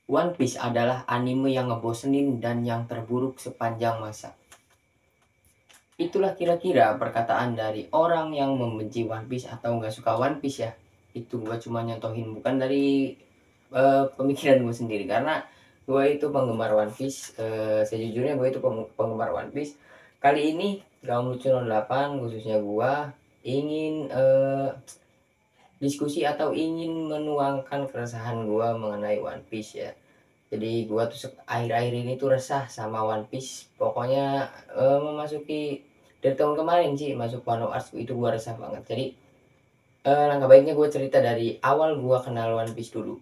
One Piece adalah anime yang ngebosenin dan yang terburuk sepanjang masa. Itulah kira-kira perkataan dari orang yang membenci One Piece atau nggak suka One Piece ya. Itu gue cuma nyontohin, bukan dari pemikiran gue sendiri. Karena gue itu penggemar One Piece. Sejujurnya gue itu penggemar One Piece. Kali ini Gaung Lucu 08 khususnya gue ingin diskusi atau ingin menuangkan keresahan gue mengenai One Piece ya. Jadi gua tuh akhir-akhir ini tuh resah sama One Piece. Pokoknya memasuki dari tahun kemarin sih masuk Wano Arts itu gua resah banget. Jadi langkah baiknya gue cerita dari awal gua kenal One Piece dulu.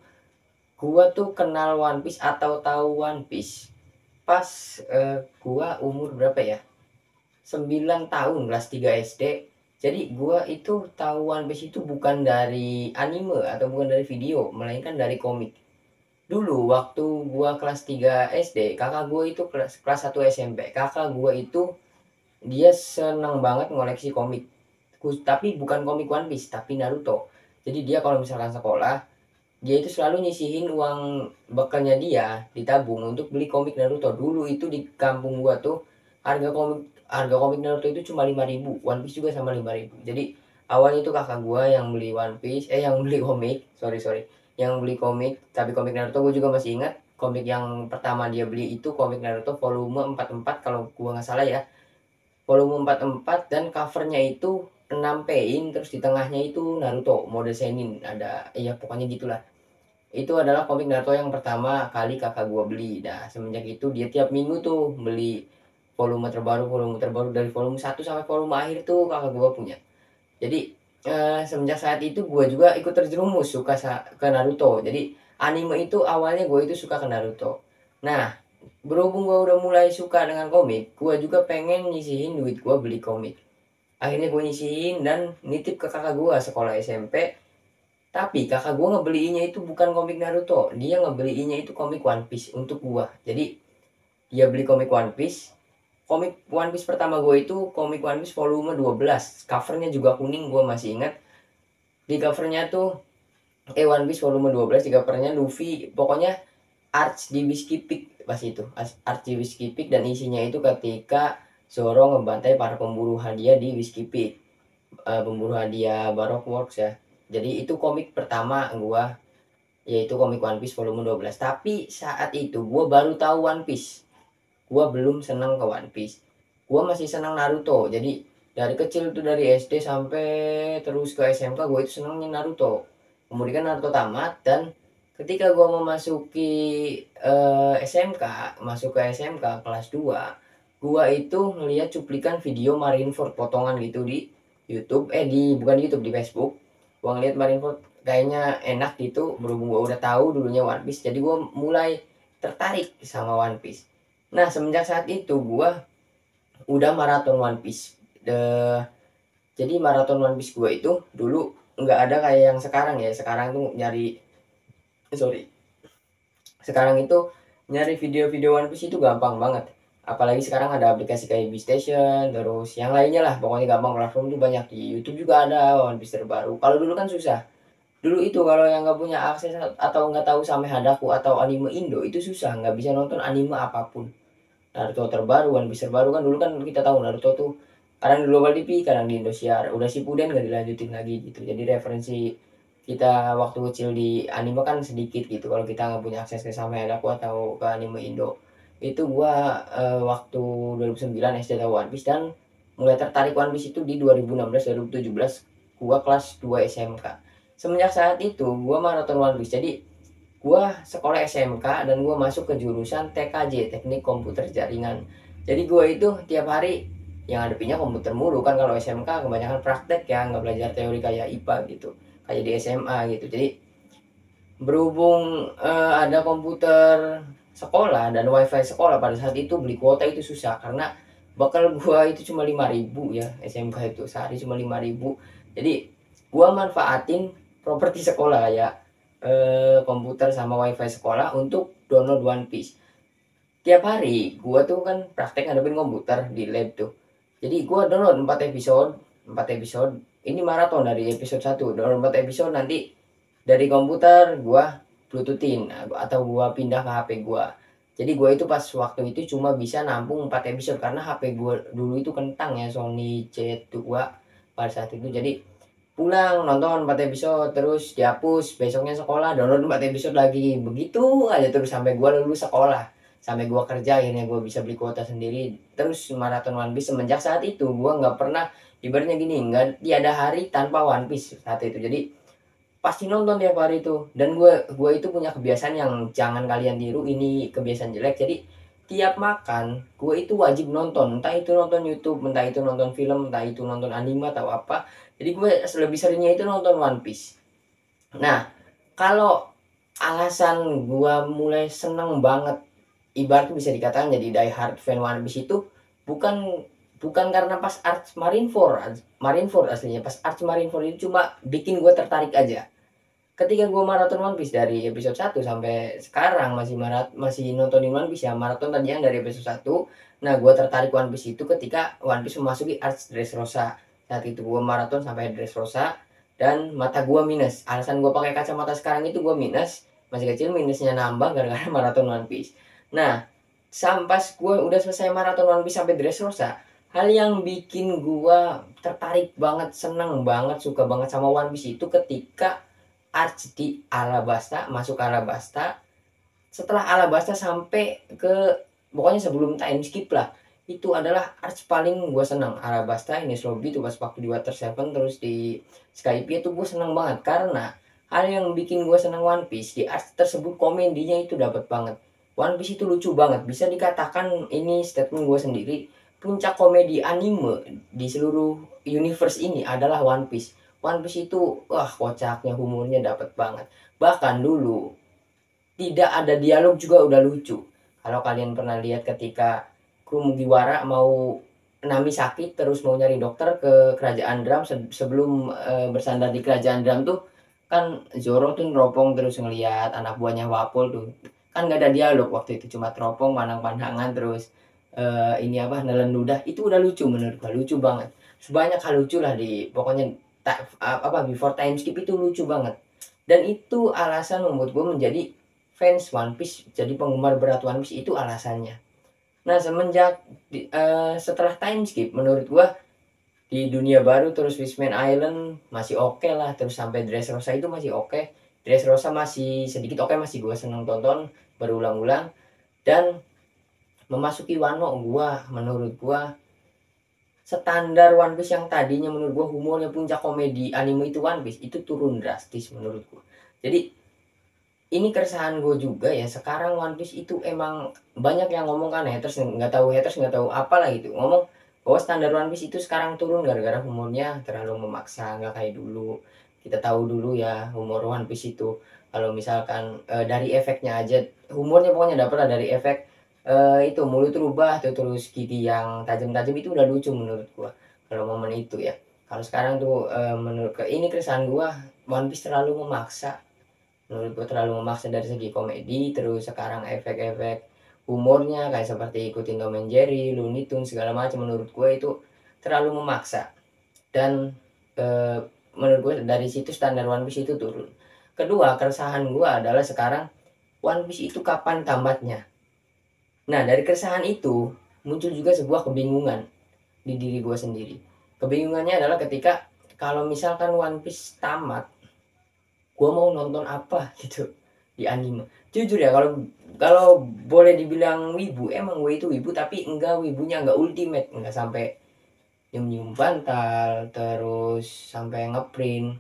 Gua tuh kenal One Piece atau tahu One Piece pas gua umur berapa ya? 9 tahun, kelas 3 SD. Jadi gua itu tahu One Piece itu bukan dari anime atau bukan dari video, melainkan dari komik. Dulu waktu gua kelas 3 SD, kakak gua itu kelas 1 SMP. Kakak gua itu dia senang banget ngoleksi komik. Tapi bukan komik One Piece, tapi Naruto. Jadi dia kalau misalkan sekolah, dia itu selalu nyisihin uang bekalnya dia ditabung untuk beli komik Naruto. Dulu itu di kampung gua tuh harga komik Naruto itu cuma 5.000. One Piece juga sama 5.000. Jadi awalnya itu kakak gua yang beli One Piece, yang beli komik, sorry, yang beli komik. Tapi komik Naruto gua juga masih ingat. Komik yang pertama dia beli itu komik Naruto volume 44 kalau gua nggak salah ya. Volume 44 dan covernya itu 6 pein, terus di tengahnya itu Naruto mode senin, ada ya pokoknya gitulah. Itu adalah komik Naruto yang pertama kali kakak gua beli. Nah, semenjak itu dia tiap minggu tuh beli volume terbaru dari volume 1 sampai volume akhir tuh kakak gua punya. Jadi semenjak saat itu gua juga ikut terjerumus suka ke Naruto. Jadi anime itu awalnya gue itu suka ke Naruto. Nah, berhubung gua udah mulai suka dengan komik, gua juga pengen nyisihin duit gua beli komik. Akhirnya gue nyisihin dan nitip ke kakak gua sekolah SMP. Tapi kakak gue ngebeliinnya itu bukan komik Naruto, dia ngebeliinnya itu komik One Piece untuk gua. Jadi dia beli komik One Piece. Komik One Piece pertama gue itu komik One Piece volume 12. Covernya juga kuning, gue masih ingat. Di covernya tuh One Piece volume 12 di covernya Luffy, pokoknya Arch di Whiskey Peak pas itu. Arch di Whiskey Peak dan isinya itu ketika Zoro ngebantai para pemburu hadiah di Whiskey Peak. Pemburu hadiah Baroque Works ya. Jadi itu komik pertama gua, yaitu komik One Piece volume 12. Tapi saat itu gue baru tahu One Piece. Gue belum senang ke One Piece. Gue masih senang Naruto. Jadi dari kecil tuh dari SD sampai terus ke SMK gue itu senangnya Naruto. Kemudian Naruto tamat dan ketika gue memasuki SMK, masuk ke SMK kelas 2, gue itu ngeliat cuplikan video Marineford potongan gitu di YouTube, bukan di YouTube, di Facebook. Gue ngeliat Marineford kayaknya enak gitu, berhubung gue udah tahu dulunya One Piece, jadi gue mulai tertarik sama One Piece. Nah, semenjak saat itu gue udah maraton One Piece. Jadi maraton One Piece gue itu dulu nggak ada kayak yang sekarang ya. Sekarang tuh sorry, sekarang itu nyari video-video One Piece itu gampang banget. Apalagi sekarang ada aplikasi kayak Station, terus yang lainnya lah. Pokoknya gampang, platform tuh banyak, di YouTube juga ada One Piece terbaru. Kalau dulu kan susah. Dulu itu kalau yang nggak punya akses atau nggak tahu sampai Hadaku atau anime Indo itu susah, nggak bisa nonton anime apapun. Naruto terbaru, One Piece terbaru kan dulu kan kita tahu Naruto tuh kadang di Global TV, kadang di Indosiar. Udah Shippuden nggak dilanjutin lagi gitu. Jadi referensi kita waktu kecil di anime kan sedikit gitu. Kalau kita nggak punya akses ke Sampai Adaku atau ke anime Indo. Itu gua waktu 2009 SD tahu One Piece dan mulai tertarik One Piece itu di 2016 2017 gua kelas 2 SMK. Semenjak saat itu gua maraton One Piece. Jadi gua sekolah SMK dan gua masuk ke jurusan TKJ, Teknik Komputer Jaringan. Jadi gua itu tiap hari yang hadapinnya komputer mulu kan. Kalau SMK kebanyakan praktek ya, nggak belajar teori kayak IPA gitu, kayak di SMA gitu. Jadi berhubung ada komputer sekolah dan wifi sekolah, pada saat itu beli kuota itu susah karena bakal gua itu cuma 5.000 ya. SMK itu sehari cuma 5.000. Jadi gua manfaatin properti sekolah ya, komputer sama wifi sekolah untuk download One Piece. Tiap hari gua tuh kan praktek ngadepin komputer di lab tuh. Jadi gua download 4 episode. Ini maraton dari episode 1, download 4 episode, nanti dari komputer gua bluetoothin atau gua pindah ke HP gua. Jadi gua itu pas waktu itu cuma bisa nampung 4 episode karena HP gua dulu itu kentang ya, Sony C2 pada saat itu. Jadi pulang nonton 4 episode terus dihapus, besoknya sekolah download 4 episode lagi. Begitu aja terus sampai gua lulus sekolah, sampai gua kerja akhirnya gua bisa beli kuota sendiri. Terus maraton One Piece semenjak saat itu gua nggak pernah, ibaratnya gini, nggak tiada hari tanpa One Piece saat itu. Jadi pasti nonton tiap hari itu. Dan gue itu punya kebiasaan yang jangan kalian tiru, ini kebiasaan jelek. Jadi tiap makan gue itu wajib nonton, entah itu nonton YouTube, entah itu nonton film, entah itu nonton anime atau apa. Jadi gue lebih seringnya itu nonton One Piece. Nah, kalau alasan gue mulai seneng banget, ibaratnya bisa dikatakan jadi die hard fan One Piece itu bukan bukan karena pas Arch Marineford aslinya. Pas Arch Marineford itu cuma bikin gue tertarik aja. Ketika gue maraton One Piece dari episode 1 sampai sekarang masih nontonin One Piece ya, maraton tadi yang dari episode 1. Nah, gue tertarik One Piece itu ketika One Piece memasuki Arch Dressrosa. Saat itu gue maraton sampai Dressrosa dan mata gue minus. Alasan gue pakai kacamata sekarang itu gue minus, masih kecil minusnya nambah gara-gara maraton One Piece. Nah, sampai gue udah selesai maraton One Piece sampai Dressrosa, hal yang bikin gue tertarik banget, seneng banget, suka banget sama One Piece itu ketika Arch di Alabasta, masuk Alabasta. Setelah Alabasta sampai ke, pokoknya sebelum time skip lah, itu adalah Arch paling gue seneng. Alabasta, Ines Lobby itu pas waktu di Water 7 terus di Skypiea itu gue seneng banget karena hal yang bikin gue seneng One Piece di Arch tersebut, komedinya itu dapat banget. One Piece itu lucu banget, bisa dikatakan ini statement gue sendiri, puncak komedi anime di seluruh universe ini adalah One Piece. One Piece itu wah, kocaknya, humornya dapat banget. Bahkan dulu tidak ada dialog juga udah lucu. Kalau kalian pernah lihat ketika kru Mugiwara mau, Nami sakit terus mau nyari dokter ke kerajaan Drum, sebelum bersandar di kerajaan Drum tuh kan Zoro tuh neropong terus ngelihat anak buahnya Wapol tuh. Kan gak ada dialog waktu itu, cuma teropong pandang-pandangan terus ini apa, nelen ludah. Itu udah lucu menurut gua, lucu banget. Sebanyak hal lucu lah di pokoknya before time skip itu lucu banget. Dan itu alasan membuat gue menjadi fans One Piece, jadi penggemar berat One Piece, itu alasannya. Nah, semenjak setelah time skip, menurut gue di dunia baru terus Fishman Island masih oke lah, terus sampai Dressrosa itu masih oke. Dressrosa masih sedikit oke, masih gue seneng tonton berulang-ulang. Dan memasuki Wano, menurut gue standar One Piece yang tadinya menurut gue humornya puncak komedi anime itu One Piece itu turun drastis menurut gue. Jadi ini keresahan gue juga ya, sekarang One Piece itu emang banyak yang ngomong kan, haters nggak tahu apalah gitu, ngomong bahwa standar One Piece itu sekarang turun gara-gara humornya terlalu memaksa, nggak kayak dulu. Kita tahu dulu ya humor One Piece itu kalau misalkan dari efeknya aja, humornya pokoknya dapet lah dari efek. Itu mulut rubah tuh terus gigi yang tajam-tajam itu udah lucu menurut gua kalau momen itu ya. Kalau sekarang tuh menurut ini keresahan gua, One Piece terlalu memaksa. Menurut gua terlalu memaksa dari segi komedi, terus sekarang efek-efek humornya kayak seperti ikutin Tom and Jerry, Looney Tunes segala macam, menurut gua itu terlalu memaksa. Dan menurut gua dari situ standar One Piece itu turun. Kedua, keresahan gua adalah sekarang One Piece itu kapan tamatnya. Nah, dari keresahan itu muncul juga sebuah kebingungan di diri gue sendiri. Kebingungannya adalah ketika kalau misalkan One Piece tamat, gue mau nonton apa gitu di anime. Jujur ya, kalau kalau boleh dibilang wibu, emang gue itu wibu, tapi enggak, wibunya enggak ultimate, enggak sampai nyium-nyium bantal, terus sampai ngeprint,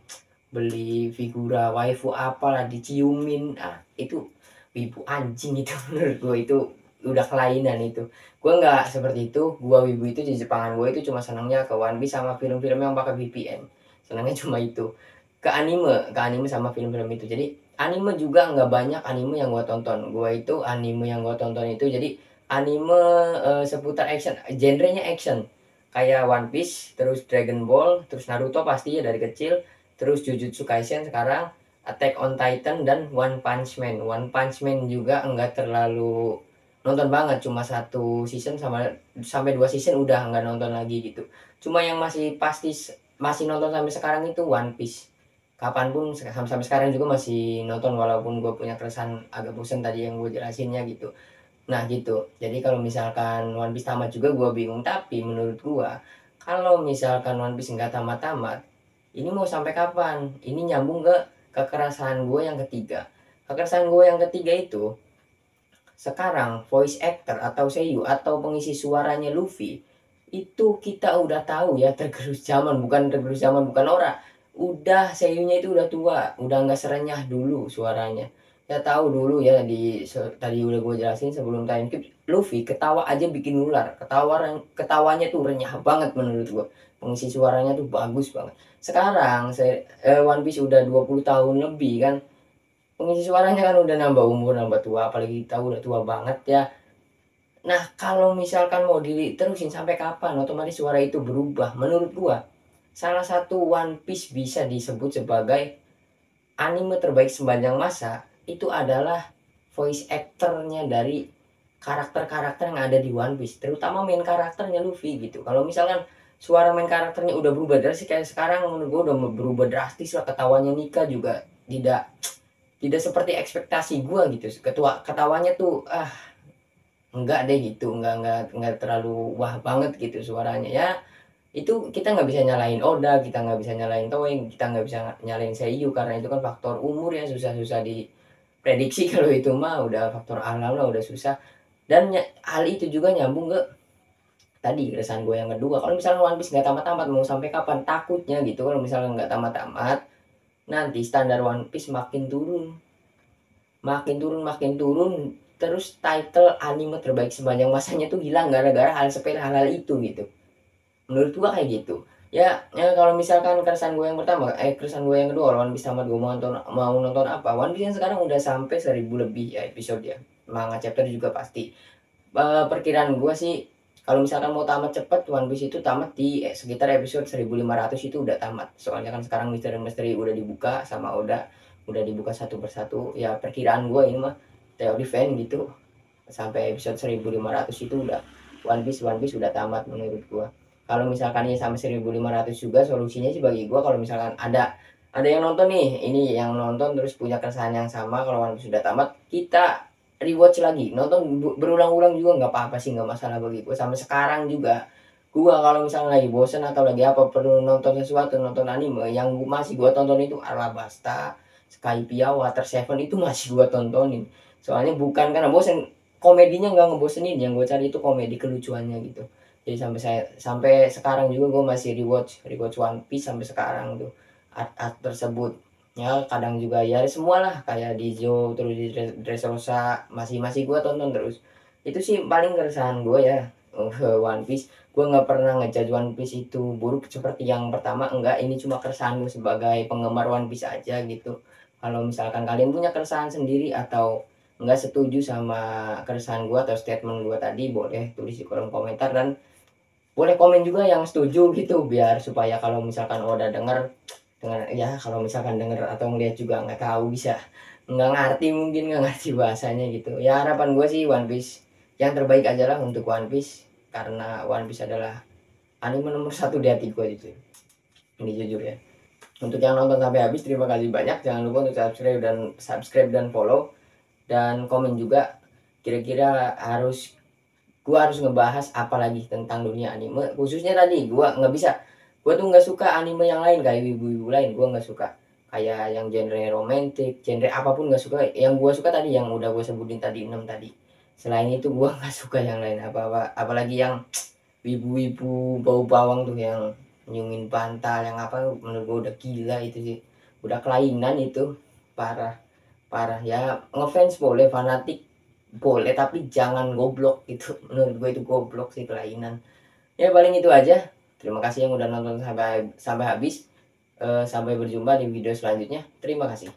beli figura waifu apalah diciumin. Itu wibu anjing itu menurut gue, itu udah kelainan itu. Gue nggak seperti itu. Gue wibu itu di Jepangan, gue itu cuma senangnya ke One Piece sama film-film yang pakai VPN. Senangnya cuma itu. Ke anime sama film-film itu. Jadi anime juga nggak banyak anime yang gue tonton. Gue itu anime yang gue tonton itu jadi anime seputar action, genrenya action. Kayak One Piece, terus Dragon Ball, terus Naruto pasti ya dari kecil, terus Jujutsu Kaisen sekarang, Attack on Titan, dan One Punch Man. One Punch Man juga enggak terlalu nonton banget, cuma satu season sampai 2 season udah nggak nonton lagi gitu. Cuma yang masih pasti masih nonton sampai sekarang itu One Piece. kapanpun sampai sekarang juga masih nonton walaupun gue punya keresahan agak bosen tadi yang gue jelasinnya gitu. Nah gitu, jadi kalau misalkan One Piece tamat juga gue bingung, tapi menurut gue kalau misalkan One Piece nggak tamat-tamat, ini mau sampai kapan? Ini nyambung ke kekerasan gue yang ketiga. Kekerasan gue yang ketiga itu, sekarang voice actor atau seiyu atau pengisi suaranya Luffy, itu kita udah tahu ya tergerus zaman, bukan tergerus zaman, bukan ora. Udah seiyunya itu udah tua, udah nggak serenyah dulu suaranya. Ya tahu dulu ya tadi udah gue jelasin sebelum time skip, Luffy ketawa aja bikin ular. Ketawanya tuh renyah banget menurut gue. Pengisi suaranya tuh bagus banget. Sekarang One Piece udah 20 tahun lebih kan. Pengisi suaranya kan udah nambah umur, nambah tua, apalagi kita udah tua banget ya. Nah, kalau misalkan mau diterusin sampai kapan otomatis suara itu berubah. Menurut gua, salah satu One Piece bisa disebut sebagai anime terbaik sepanjang masa itu adalah voice actornya dari karakter-karakter yang ada di One Piece, terutama main karakternya Luffy gitu. Kalau misalkan suara main karakternya udah berubah drastis kayak sekarang, menurut gua udah berubah drastis lah. Ketawanya Nika juga tidak tidak seperti ekspektasi gua gitu. Ketawanya tuh enggak deh gitu, enggak terlalu wah banget gitu suaranya ya. Itu kita nggak bisa nyalain Oda, kita nggak bisa nyalain Toei, kita nggak bisa nyalain Seiyu karena itu kan faktor umur ya, susah-susah diprediksi. Kalau itu mah udah faktor alam lah, udah susah. Dan hal itu juga nyambung ke tadi keresahan gue yang kedua, kalau misalnya One Piece nggak tamat-tamat mau sampai kapan, takutnya gitu kalau misalnya nggak tamat-tamat nanti standar One Piece makin turun, makin turun, terus title anime terbaik sepanjang masanya tuh hilang gara-gara hal sepele, hal-hal itu gitu. Menurut gua kayak gitu. Ya kalau misalkan keresahan gue yang pertama, keresahan gue yang kedua, One Piece tamat, gue mau nonton apa? One Piece yang sekarang udah sampai 1000 lebih ya episode ya. Manga chapter juga pasti. Perkiraan gua sih kalau misalkan mau tamat cepet, One Piece itu tamat di sekitar episode 1500 itu udah tamat. Soalnya kan sekarang misteri-misteri udah dibuka sama udah dibuka satu persatu. Ya perkiraan gua ini mah teori fan gitu. Sampai episode 1500 itu udah One Piece udah tamat menurut gua. Kalau misalkan ini sampai 1500 juga, solusinya sih bagi gua kalau misalkan ada yang nonton nih, ini yang nonton terus punya keresahan yang sama kalau One Piece sudah tamat, kita rewatch lagi, nonton berulang-ulang juga nggak apa-apa sih, nggak masalah bagi gua. Sampai sekarang juga gua kalau misalnya lagi bosen atau lagi apa perlu nonton sesuatu, nonton anime yang masih gua tonton itu Alabasta, Skypiea, Water Seven itu masih gua tontonin. Soalnya bukan karena bosen, komedinya nggak ngebosenin, yang gue cari itu komedi kelucuannya gitu. Jadi sampai sekarang juga gue masih rewatch One Piece sampai sekarang tuh, art tersebut. Ya kadang juga ya semua lah kayak Dijo terus di Dressrosa masih masih gue tonton terus. Itu sih paling keresahan gue ya, One Piece. Gue nggak pernah ngejudge One Piece itu buruk seperti yang pertama, enggak. Ini cuma keresahan gue sebagai penggemar One Piece aja gitu. Kalau misalkan kalian punya keresahan sendiri atau nggak setuju sama keresahan gue atau statement gue tadi, boleh tulis di kolom komentar, dan boleh komen juga yang setuju gitu, biar supaya kalau misalkan udah denger ya, kalau misalkan denger atau ngeliat juga nggak tahu, bisa nggak ngerti, mungkin nggak ngerti bahasanya gitu ya. Harapan gue sih One Piece yang terbaik aja lah untuk One Piece, karena One Piece adalah anime nomor satu di hati gue gitu, ini jujur ya. Untuk yang nonton sampai habis, terima kasih banyak. Jangan lupa untuk subscribe dan follow, dan komen juga kira-kira gua harus ngebahas apa lagi tentang dunia anime. Khususnya tadi gua tuh nggak suka anime yang lain kayak wibu-wibu lain, gua nggak suka kayak yang genre romantis, genre apapun nggak suka. Yang gua suka tadi yang udah gua sebutin tadi, 6 tadi. Selain itu gua nggak suka yang lain apa-apa, apalagi yang wibu-wibu bau bawang tuh, yang nyungin bantal yang apa, menurut gua udah gila itu sih, udah kelainan itu, parah parah ya. Ngefans boleh, fanatik boleh, tapi jangan goblok gitu. Menurut gue itu goblok sih, kelainan. Ya paling itu aja. Terima kasih yang udah nonton sampai sampai habis. Sampai berjumpa di video selanjutnya. Terima kasih.